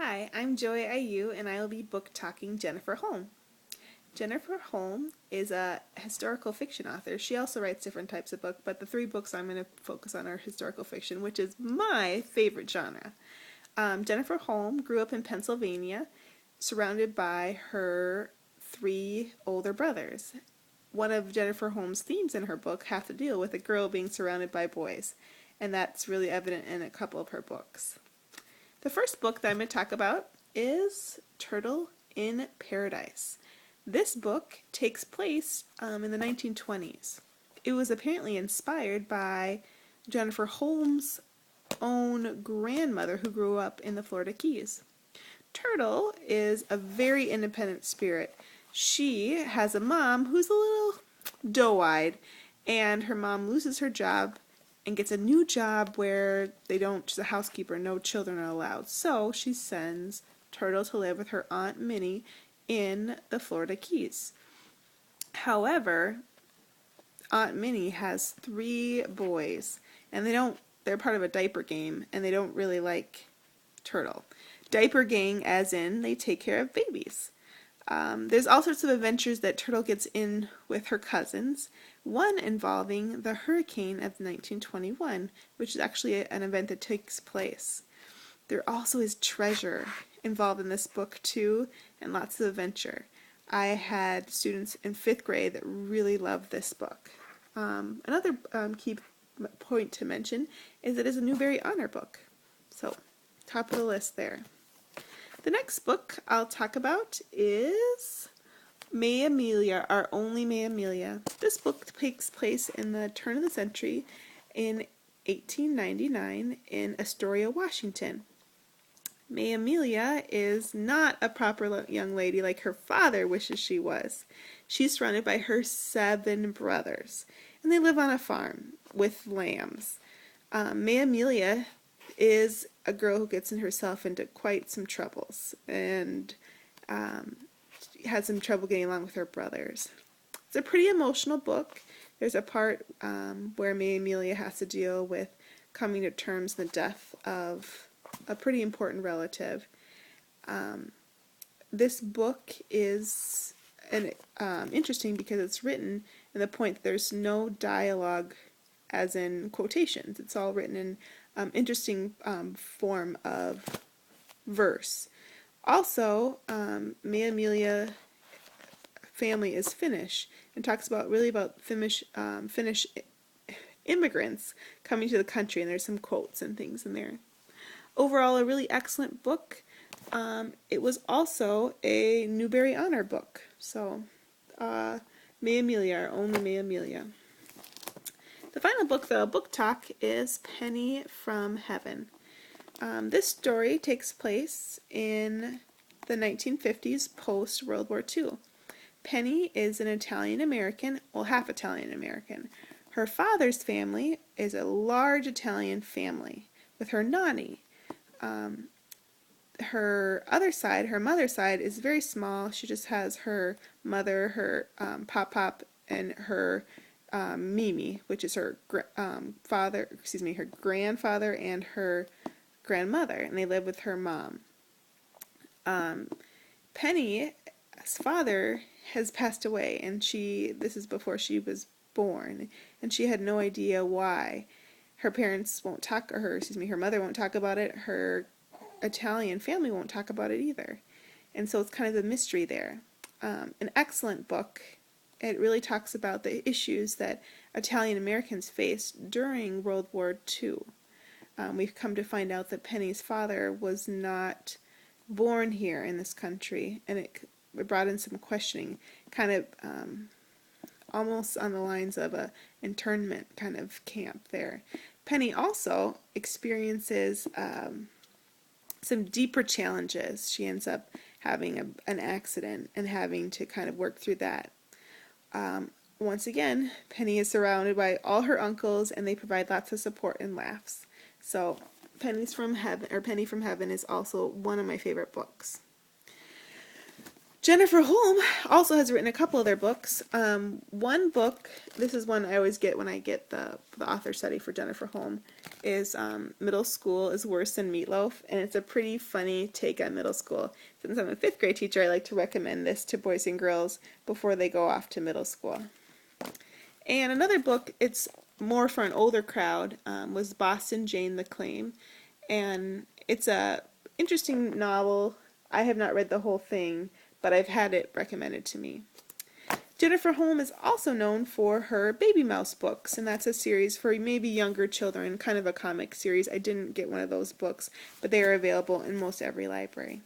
Hi, I'm Joy IU and I will be book talking Jennifer Holm. Jennifer Holm is a historical fiction author. She also writes different types of books, but the three books I'm going to focus on are historical fiction, which is my favorite genre. Jennifer Holm grew up in Pennsylvania, surrounded by her three older brothers. One of Jennifer Holm's themes in her book have to deal with a girl being surrounded by boys, and that's really evident in a couple of her books. The first book that I'm going to talk about is Turtle in Paradise. This book takes place in the 1920s. It was apparently inspired by Jennifer Holmes' own grandmother who grew up in the Florida Keys. Turtle is a very independent spirit. She has a mom who's a little doe-eyed, and her mom loses her job and gets a new job where she's a housekeeper, no children are allowed. So she sends Turtle to live with her Aunt Minnie in the Florida Keys. However, Aunt Minnie has three boys, and they're part of a diaper game, and they don't really like Turtle. Diaper gang as in they take care of babies. There's all sorts of adventures that Turtle gets in with her cousins, one involving the hurricane of 1921, which is actually an event that takes place. There also is treasure involved in this book too, and lots of adventure. I had students in 5th grade that really loved this book. Another key point to mention is it is a Newbery Honor book. So, top of the list there. The next book I'll talk about is May Amelia, Our Only May Amelia. This book takes place in the turn of the century in 1899 in Astoria, Washington. May Amelia is not a proper young lady like her father wishes she was. She's surrounded by her 7 brothers, and they live on a farm with lambs. May Amelia is a girl who gets herself into quite some troubles and had some trouble getting along with her brothers. It's a pretty emotional book. There's a part where May Amelia has to deal with coming to terms with the death of a pretty important relative. This book is interesting because it's written in the point that there's no dialogue as in quotations. It's all written in interesting form of verse. Also, May Amelia family is Finnish and talks about Finnish immigrants coming to the country, and there's some quotes and things in there. Overall, a really excellent book. It was also a Newbery Honor book. So, May Amelia, Our Only May Amelia. The final book that I'll book talk is Penny from Heaven. This story takes place in the 1950s post-World War II. Penny is an Italian-American, well, half Italian-American. Her father's family is a large Italian family with her nanny. Her other side, her mother's side, is very small. She just has her mother, her pop-pop, and her Mimi, which is her her grandfather and her grandmother, and they live with her mom. Penny's father has passed away, and this is before she was born, and she had no idea why. Her parents won't talk, her mother won't talk about it, her Italian family won't talk about it either. And so it's kind of the mystery there. An excellent book. It really talks about the issues that Italian Americans faced during World War II. We've come to find out that Penny's father was not born here in this country, and it brought in some questioning, kind of almost on the lines of a internment kind of camp there. Penny also experiences some deeper challenges. She ends up having an accident and having to kind of work through that. Once again, Penny is surrounded by all her uncles, and they provide lots of support and laughs. So, Penny from Heaven is also one of my favorite books. Jennifer Holm also has written a couple other books. One book, this is one I always get when I get the author study for Jennifer Holm, is Middle School is Worse Than Meatloaf, and it's a pretty funny take on middle school. Since I'm a 5th grade teacher, I like to recommend this to boys and girls before they go off to middle school. And another book, it's more for an older crowd, was Boston Jane the Claim, and it's a interesting novel. I have not read the whole thing, but I've had it recommended to me. Jennifer Holm is also known for her Baby Mouse books, and that's a series for maybe younger children, kind of a comic series. I didn't get one of those books, but they are available in most every library.